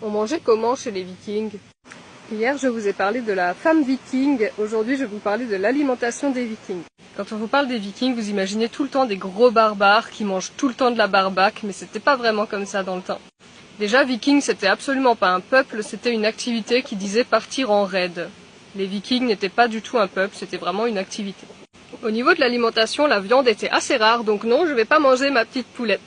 On mangeait comment chez les Vikings? Hier, je vous ai parlé de la femme viking. Aujourd'hui, je vais vous parler de l'alimentation des Vikings. Quand on vous parle des Vikings, vous imaginez tout le temps des gros barbares qui mangent tout le temps de la barbaque, mais c'était pas vraiment comme ça dans le temps. Déjà, Vikings, c'était absolument pas un peuple, c'était une activité qui disait partir en raid. Les Vikings n'étaient pas du tout un peuple, c'était vraiment une activité. Au niveau de l'alimentation, la viande était assez rare, donc non, je vais pas manger ma petite poulette.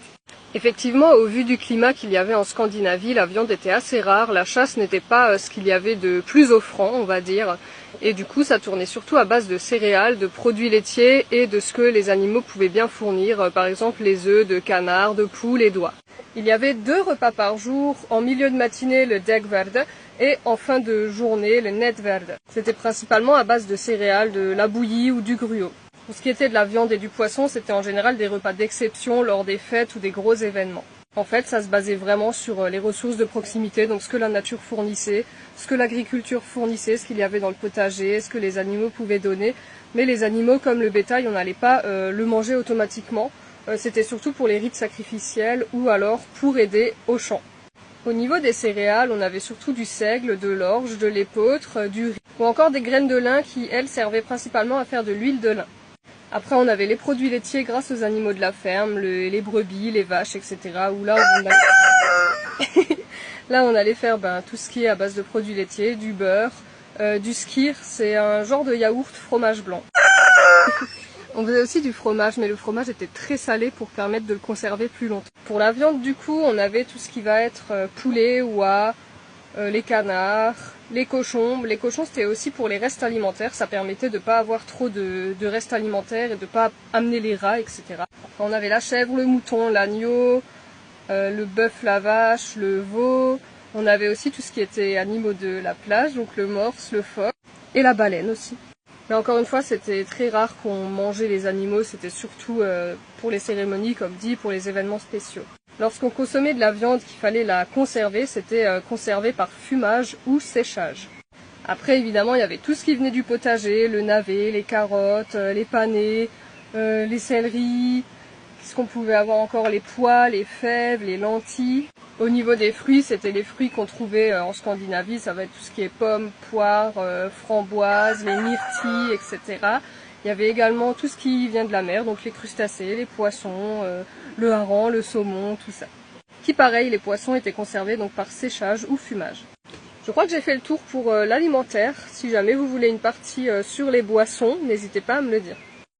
Effectivement, au vu du climat qu'il y avait en Scandinavie, la viande était assez rare, la chasse n'était pas ce qu'il y avait de plus offrant, on va dire, et du coup ça tournait surtout à base de céréales, de produits laitiers et de ce que les animaux pouvaient bien fournir, par exemple les œufs de canard, de poule et d'oie. Il y avait 2 repas par jour, en milieu de matinée le dagverde et en fin de journée le netverde. C'était principalement à base de céréales, de la bouillie ou du gruau. Pour ce qui était de la viande et du poisson, c'était en général des repas d'exception lors des fêtes ou des gros événements. En fait, ça se basait vraiment sur les ressources de proximité, donc ce que la nature fournissait, ce que l'agriculture fournissait, ce qu'il y avait dans le potager, ce que les animaux pouvaient donner. Mais les animaux, comme le bétail, on n'allait pas le manger automatiquement. C'était surtout pour les rites sacrificiels ou alors pour aider au champ. Au niveau des céréales, on avait surtout du seigle, de l'orge, de l'épeautre, du riz, ou encore des graines de lin qui, elles, servaient principalement à faire de l'huile de lin. Après, on avait les produits laitiers grâce aux animaux de la ferme, les brebis, les vaches, etc. Où là, on allait faire tout ce qui est à base de produits laitiers, du beurre, du skyr, c'est un genre de yaourt fromage blanc. On faisait aussi du fromage, mais le fromage était très salé pour permettre de le conserver plus longtemps. Pour la viande, du coup, on avait tout ce qui va être poulet, oie, les canards, les cochons. Les cochons, c'était aussi pour les restes alimentaires. Ça permettait de ne pas avoir trop de restes alimentaires et de ne pas amener les rats, etc. On avait la chèvre, le mouton, l'agneau, le bœuf, la vache, le veau. On avait aussi tout ce qui était animaux de la plage, donc le morse, le phoque et la baleine aussi. Mais encore une fois, c'était très rare qu'on mangeait les animaux. C'était surtout pour les cérémonies, comme dit, pour les événements spéciaux. Lorsqu'on consommait de la viande qu'il fallait la conserver, c'était conservé par fumage ou séchage. Après, évidemment, il y avait tout ce qui venait du potager, le navet, les carottes, les panais, les céleris, qu'est-ce qu'on pouvait avoir encore, les pois, les fèves, les lentilles. Au niveau des fruits, c'était les fruits qu'on trouvait en Scandinavie, ça va être tout ce qui est pommes, poires, framboises, les myrtilles, etc. Il y avait également tout ce qui vient de la mer, donc les crustacés, les poissons, le hareng, le saumon, tout ça. Qui pareil, les poissons étaient conservés donc par séchage ou fumage. Je crois que j'ai fait le tour pour l'alimentaire. Si jamais vous voulez une partie sur les boissons, n'hésitez pas à me le dire.